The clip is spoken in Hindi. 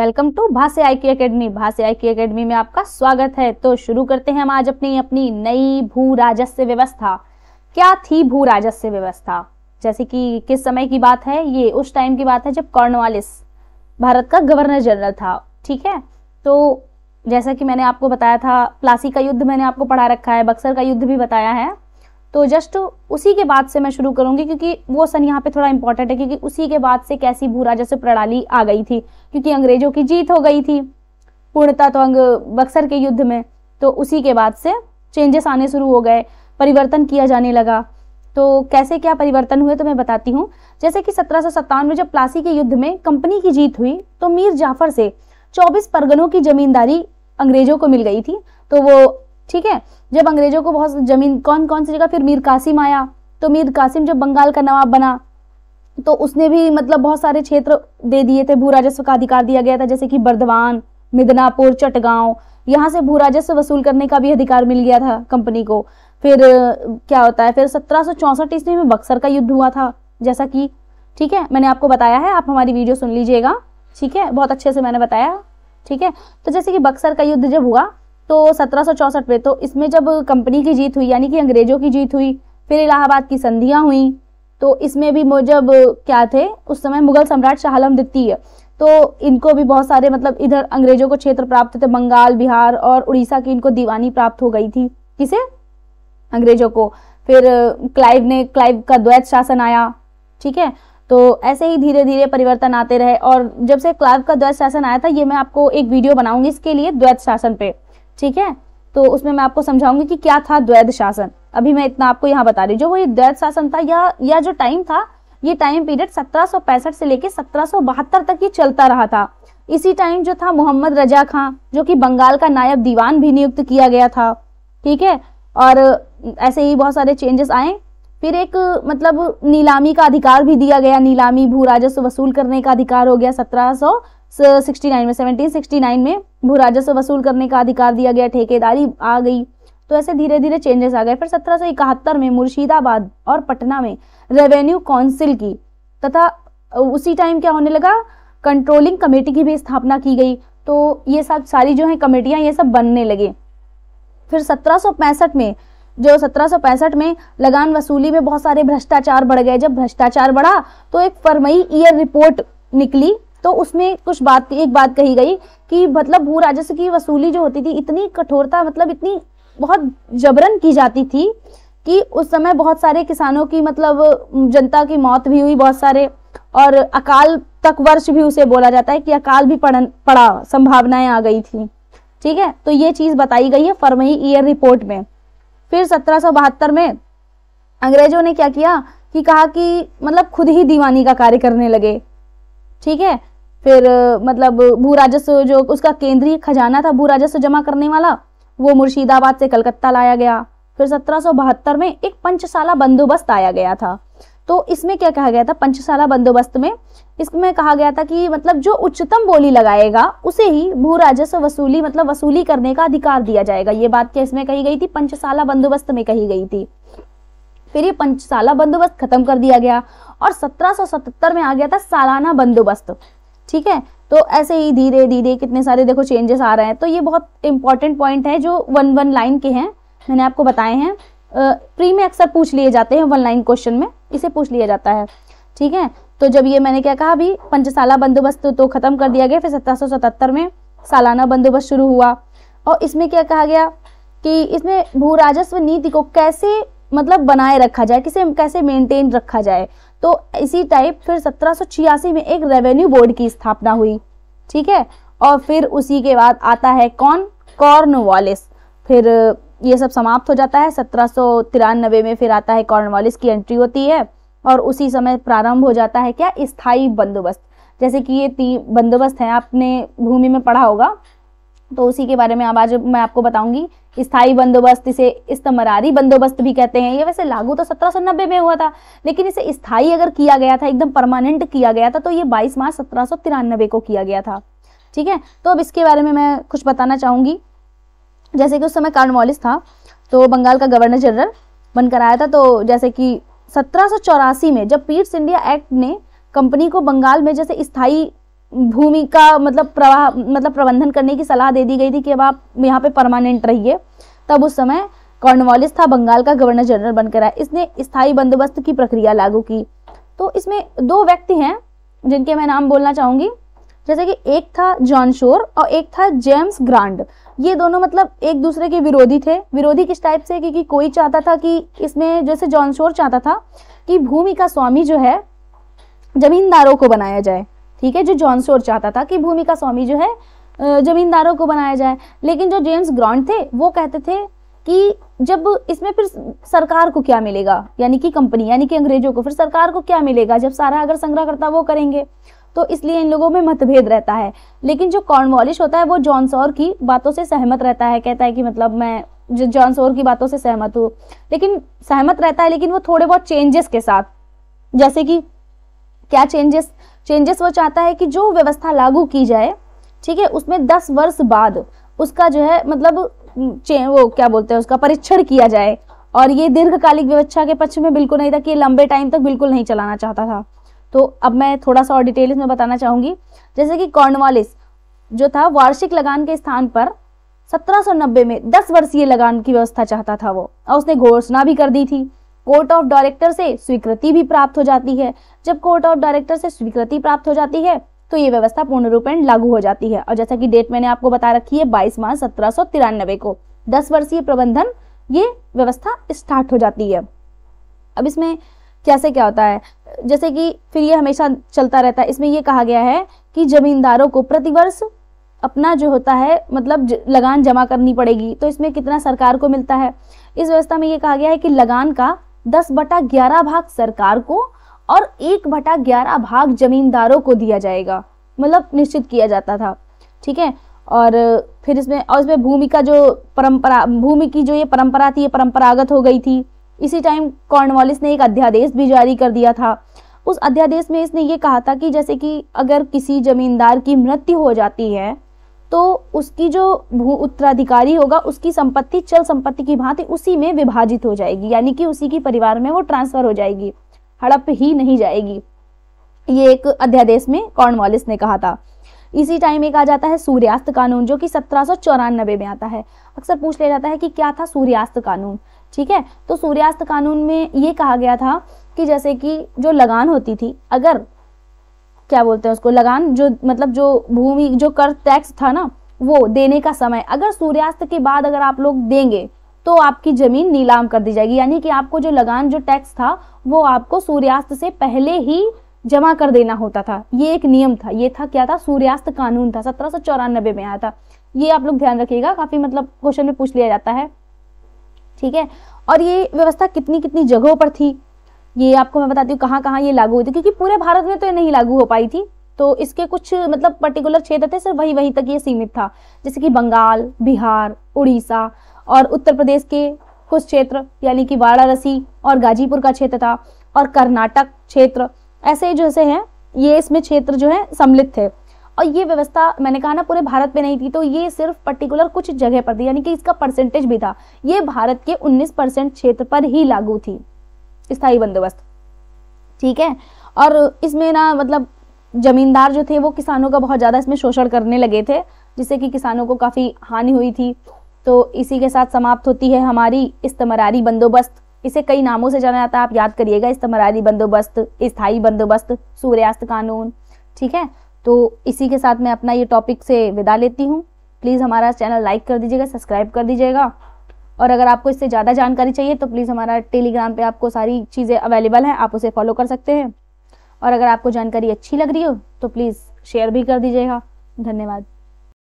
Welcome to Bhase IQ academy. Bhase IQ academy में आपका स्वागत है। तो शुरू करते हैं हम आज अपनी नई भू राजस्व व्यवस्था। क्या थी भू राजस्व व्यवस्था? जैसे कि किस समय की बात है, ये उस टाइम की बात है जब कॉर्नवालिस भारत का गवर्नर जनरल था। ठीक है, तो जैसा कि मैंने आपको बताया था, प्लासी का युद्ध मैंने आपको पढ़ा रखा है, बक्सर का युद्ध भी बताया है। तो जस्ट उसी के बाद से मैं शुरू करूंगी, क्योंकि वो सन यहाँ पे थोड़ा इंपॉर्टेंट है, क्योंकि उसी के बाद से कैसी भू राजस्व प्रणाली आ गई थी, क्योंकि अंग्रेजों की जीत हो गई थी पूर्णतः तो बक्सर के युद्ध में। तो उसी के बाद से चेंजेस आने शुरू हो गए, परिवर्तन किया जाने लगा। तो कैसे क्या परिवर्तन हुए तो मैं बताती हूँ। जैसे कि 1757 में जब प्लासी के युद्ध में कंपनी की जीत हुई, तो मीर जाफर से 24 परगनों की जमींदारी अंग्रेजों को मिल गई थी। तो वो ठीक है, जब अंग्रेजों को बहुत जमीन कौन कौन सी जगह, फिर मीर कासिम आया। तो मीर कासिम जब बंगाल का नवाब बना, तो उसने भी मतलब बहुत सारे क्षेत्र दे दिए थे, भू राजस्व का अधिकार दिया गया था, जैसे कि बर्दवान, मिदनापुर, चटगांव, यहाँ से भू राजस्व वसूल करने का भी अधिकार मिल गया था कंपनी को। फिर क्या होता है, फिर 1764 ईस्वी में बक्सर का युद्ध हुआ था, जैसा कि ठीक है मैंने आपको बताया है, आप हमारी वीडियो सुन लीजिएगा। ठीक है, बहुत अच्छे से मैंने बताया। ठीक है, तो जैसे कि बक्सर का युद्ध जब हुआ तो 1764 में, तो इसमें जब कंपनी की जीत हुई यानी कि अंग्रेजों की जीत हुई, फिर इलाहाबाद की संधियां हुई। तो इसमें भी जब क्या थे उस समय मुगल सम्राट शाह आलम द्वितीय, तो इनको भी बहुत सारे मतलब इधर अंग्रेजों को क्षेत्र प्राप्त थे, बंगाल, बिहार और उड़ीसा की इनको दीवानी प्राप्त हो गई थी। किसे? अंग्रेजों को। फिर क्लाइव का द्वैत शासन आया। ठीक है, तो ऐसे ही धीरे धीरे परिवर्तन आते रहे। और जब से क्लाइव का द्वैत शासन आया था, ये मैं आपको एक वीडियो बनाऊंगी इसके लिए, द्वैत शासन पे। ठीक है, तो उसमें मैं आपको समझाऊंगी कि क्या था द्वैत शासन। अभी मैं इतना आपको यहाँ बता रही हूँ, जो वो ये द्वैत शासन था या जो टाइम था, ये टाइम पीरियड 1765 से लेके 1772 तक ये चलता रहा था। इसी टाइम जो था मोहम्मद रजा खां, जो कि बंगाल का नायब दीवान भी नियुक्त किया गया था। ठीक है, और ऐसे ही बहुत सारे चेंजेस आए। फिर एक मतलब नीलामी का अधिकार भी दिया गया, नीलामी भू राजस्व वसूल करने का अधिकार हो गया 1769 में भू राजस्व वसूल करने का अधिकार दिया गया, ठेकेदारी आ गई। तो ऐसे धीरे धीरे चेंजेस आ गए। फिर 1771 में मुर्शिदाबाद और पटना में रेवेन्यू काउंसिल की तथा उसी टाइम क्या होने लगा, कंट्रोलिंग कमेटी की भी स्थापना की गई। तो ये सब सारी जो है कमेटियां ये सब बनने लगे। फिर 1765 में लगान वसूली में बहुत सारे भ्रष्टाचार बढ़ गए। जब भ्रष्टाचार बढ़ा तो एक फरमई ईयर रिपोर्ट निकली, तो उसमें एक बात कही गई कि मतलब भू राजस्व की वसूली जो होती थी, इतनी कठोरता, मतलब इतनी बहुत जबरन की जाती थी कि उस समय बहुत सारे किसानों की मतलब जनता की मौत भी हुई बहुत सारे, और अकाल तक वर्ष भी उसे बोला जाता है कि अकाल भी पड़ा, संभावनाएं आ गई थी। ठीक है, तो ये चीज बताई गई है फरमई ईयर रिपोर्ट में। फिर 1772 में अंग्रेजों ने क्या किया कि कहा कि मतलब खुद ही दीवानी का कार्य करने लगे। ठीक है, फिर मतलब भू राजस्व जो उसका केंद्रीय खजाना था भू राजस्व जमा करने वाला, वो मुर्शिदाबाद से कलकत्ता लाया गया। फिर 1772 में एक पंचशाला बंदोबस्त आया गया था। तो इसमें क्या कहा गया था, पंचशाला बंदोबस्त में इसमें कहा गया था कि मतलब जो उच्चतम बोली लगाएगा उसे ही भू राजस्व वसूली करने का अधिकार दिया जाएगा। ये बात क्या इसमें कही गई थी, पंचशाला बंदोबस्त में कही गई थी। फिर ये पंचशाला बंदोबस्त खत्म कर दिया गया और 1777 में आ गया था सालाना बंदोबस्त। ठीक है, तो ऐसे ही धीरे धीरे कितने सारे देखो चेंजेस आ रहे हैं। तो ये बहुत इंपॉर्टेंट पॉइंट है जो वन लाइन के हैं, मैंने आपको बताए हैं। प्री में अक्सर पूछ लिए जाते हैं, वन लाइन क्वेश्चन में इसे पूछ लिया जाता है। ठीक है, तो जब ये मैंने क्या कहा, अभी पंचशाला बंदोबस्त तो खत्म कर दिया गया। फिर 1777 में सालाना बंदोबस्त शुरू हुआ, और इसमें क्या कहा गया कि इसमें भू राजस्व नीति को कैसे मतलब बनाए रखा जाए, कैसे मेंटेन रखा जाए। तो इसी टाइप फिर 1786 में एक रेवेन्यू बोर्ड की स्थापना हुई। ठीक है, और फिर उसी के बाद आता है कौन, कॉर्नवालिस। फिर ये सब समाप्त हो जाता है 1793 में। फिर आता है कॉर्नवालिस की एंट्री होती है, और उसी समय प्रारंभ हो जाता है क्या, स्थायी बंदोबस्त। जैसे कि ये 3 बंदोबस्त हैं, आपने भूमि में पढ़ा होगा, तो उसी के बारे में अब आज मैं आपको बताऊंगी। स्थायी बंदोबस्त, इसे इस्तमरारी बंदोबस्त भी कहते हैं। ये वैसे लागू तो 1790 में हुआ था, लेकिन इसे स्थायी अगर किया गया था, एकदम परमानेंट किया गया था, तो ये 22 मार्च 1793 को किया गया था। ठीक है, तो अब इसके बारे में मैं कुछ बताना चाहूंगी। जैसे कि उस समय कॉर्नवालिस था, तो बंगाल का गवर्नर जनरल बनकर आया था। तो जैसे कि 1784 में जब पीट्स इंडिया एक्ट ने कंपनी को बंगाल में जैसे स्थायी भूमि का मतलब प्रबंधन करने की सलाह दे दी गई थी कि अब आप यहाँ पे परमानेंट रहिए। तब उस समय कॉर्नवालिस था, बंगाल का गवर्नर जनरल बनकर आया। इसने स्थायी बंदोबस्त की प्रक्रिया लागू की। तो इसमें दो व्यक्ति हैं जिनके मैं नाम बोलना चाहूंगी, जैसे कि एक था जॉन शोर और एक था जेम्स ग्रांड। ये दोनों मतलब एक दूसरे के विरोधी थे। विरोधी किस टाइप से, क्योंकि कोई चाहता था कि इसमें, जैसे जॉन शोर चाहता था कि भूमि का स्वामी जो है जमींदारों को बनाया जाए, ठीक है। जो जॉन शोर चाहता था कि भूमि का स्वामी जो है जमींदारों को बनाया जाए। लेकिन जो जेम्स ग्रांड थे वो कहते थे कि जब इसमें फिर सरकार को क्या मिलेगा, यानी कि कंपनी यानी कि अंग्रेजों को, फिर सरकार को क्या मिलेगा जब सारा अगर संग्रहकर्ता वो करेंगे। तो इसलिए इन लोगों में मतभेद रहता है। लेकिन जो कॉर्नवालिस होता है वो जॉन शोर की बातों से सहमत रहता है, कहता है कि मतलब मैं जॉन शोर की बातों से सहमत हूँ, लेकिन सहमत रहता है लेकिन वो थोड़े बहुत चेंजेस के साथ। जैसे कि क्या चेंजेस वो चाहता है कि जो व्यवस्था लागू की जाए, ठीक है, उसमें 10 वर्ष बाद उसका जो है मतलब वो क्या बोलते हैं उसका परीक्षण किया जाए। और ये दीर्घकालिक व्यवस्था के पक्ष में बिल्कुल नहीं था कि ये लंबे टाइम तक बिल्कुल नहीं चलाना चाहता था। तो अब मैं थोड़ा सा और डिटेल में बताना चाहूंगी। जैसे कि कॉर्नवालिस जो था वार्षिक लगान के स्थान पर 1790 में 10 वर्षीय लगान की व्यवस्था चाहता था वो, और उसने घोषणा भी कर दी थी। कोर्ट ऑफ डायरेक्टर से स्वीकृति भी प्राप्त हो जाती है। जब कोर्ट ऑफ डायरेक्टर से स्वीकृति प्राप्त हो जाती है तो ये व्यवस्था पूर्ण रूपेण लागू हो जाती है। और जैसा कि डेट मैंने आपको बता रखी है 22 मार्च 1793 को 10 वर्षीय प्रबंधन ये व्यवस्था स्टार्ट हो जाती है। अब इसमें कैसे क्या होता है, जैसे कि फिर ये हमेशा चलता रहता है। इसमें ये कहा गया है कि जमींदारों को प्रतिवर्ष अपना जो होता है मतलब लगान जमा करनी पड़ेगी। तो इसमें कितना सरकार को मिलता है, इस व्यवस्था में ये कहा गया है कि लगान का 10/11 भाग सरकार को और 1/11 भाग जमींदारों को दिया जाएगा, मतलब निश्चित किया जाता था, ठीक है। और फिर इसमें भूमि का जो परंपरा, भूमि की जो ये परंपरा थी ये परंपरागत हो गई थी। इसी टाइम कॉर्नवालिस ने एक अध्यादेश भी जारी कर दिया था। उस अध्यादेश में इसने ये कहा था कि जैसे कि अगर किसी जमींदार की मृत्यु हो जाती है तो उसकी जो भू उत्तराधिकारी होगा उसकी संपत्ति चल संपत्ति की भांति उसी में विभाजित हो जाएगी, यानी कि उसी की परिवार में वो ट्रांसफर हो जाएगी, हड़प ही नहीं जाएगी। ये एक अध्यादेश में कॉर्नवालिस ने कहा था। इसी टाइम एक आ जाता है सूर्यास्त कानून, जो कि 1794 में आता है। अक्सर पूछ लिया जाता है कि क्या था सूर्यास्त कानून, ठीक है। तो सूर्यास्त कानून में ये कहा गया था कि जैसे कि जो लगान होती थी, अगर क्या बोलते हैं उसको, लगान जो मतलब जो भूमि जो कर टैक्स था ना वो देने का समय अगर सूर्यास्त के बाद अगर आप लोग देंगे तो आपकी जमीन नीलाम कर दी जाएगी, यानी कि आपको जो लगान जो टैक्स था वो आपको सूर्यास्त से पहले ही जमा कर देना होता था। ये एक नियम था, ये था क्या था, सूर्यास्त कानून था, 1794 में आया था। ये आप लोग ध्यान रखिएगा, काफी मतलब क्वेश्चन में पूछ लिया जाता है, ठीक है। और ये व्यवस्था कितनी कितनी जगहों पर थी ये आपको मैं बताती हूँ कहाँ कहाँ ये लागू हुई थी, क्योंकि पूरे भारत में तो ये नहीं लागू हो पाई थी। तो इसके कुछ मतलब पर्टिकुलर क्षेत्र थे, सिर्फ वहीं तक ये सीमित था। जैसे कि बंगाल, बिहार, उड़ीसा और उत्तर प्रदेश के कुछ क्षेत्र, यानी कि वाराणसी और गाजीपुर का क्षेत्र था, और कर्नाटक क्षेत्र, ऐसे जैसे हैं ये इसमें क्षेत्र जो है सम्मिलित थे। और ये व्यवस्था मैंने कहा ना पूरे भारत में नहीं थी, तो ये सिर्फ पर्टिकुलर कुछ जगह पर थी, यानी कि इसका परसेंटेज भी था। ये भारत के 19% क्षेत्र पर ही लागू थी स्थायी बंदोबस्त, ठीक है। और इसमें ना मतलब जमींदार जो थे वो किसानों का बहुत ज्यादा इसमें शोषण करने लगे थे, जिससे कि किसानों को काफी हानि हुई थी। तो इसी के साथ समाप्त होती है हमारी इस्तमरारी बंदोबस्त। इसे कई नामों से जाना जाता है, आप याद करिएगा, इस्तमरारी बंदोबस्त, स्थायी बंदोबस्त, सूर्यास्त कानून, ठीक है। तो इसी के साथ मैं अपना ये टॉपिक से विदा लेती हूँ। प्लीज़ हमारा चैनल लाइक कर दीजिएगा, सब्सक्राइब कर दीजिएगा, और अगर आपको इससे ज़्यादा जानकारी चाहिए तो प्लीज़ हमारा टेलीग्राम पे आपको सारी चीज़ें अवेलेबल हैं, आप उसे फॉलो कर सकते हैं। और अगर आपको जानकारी अच्छी लग रही हो तो प्लीज़ शेयर भी कर दीजिएगा। धन्यवाद।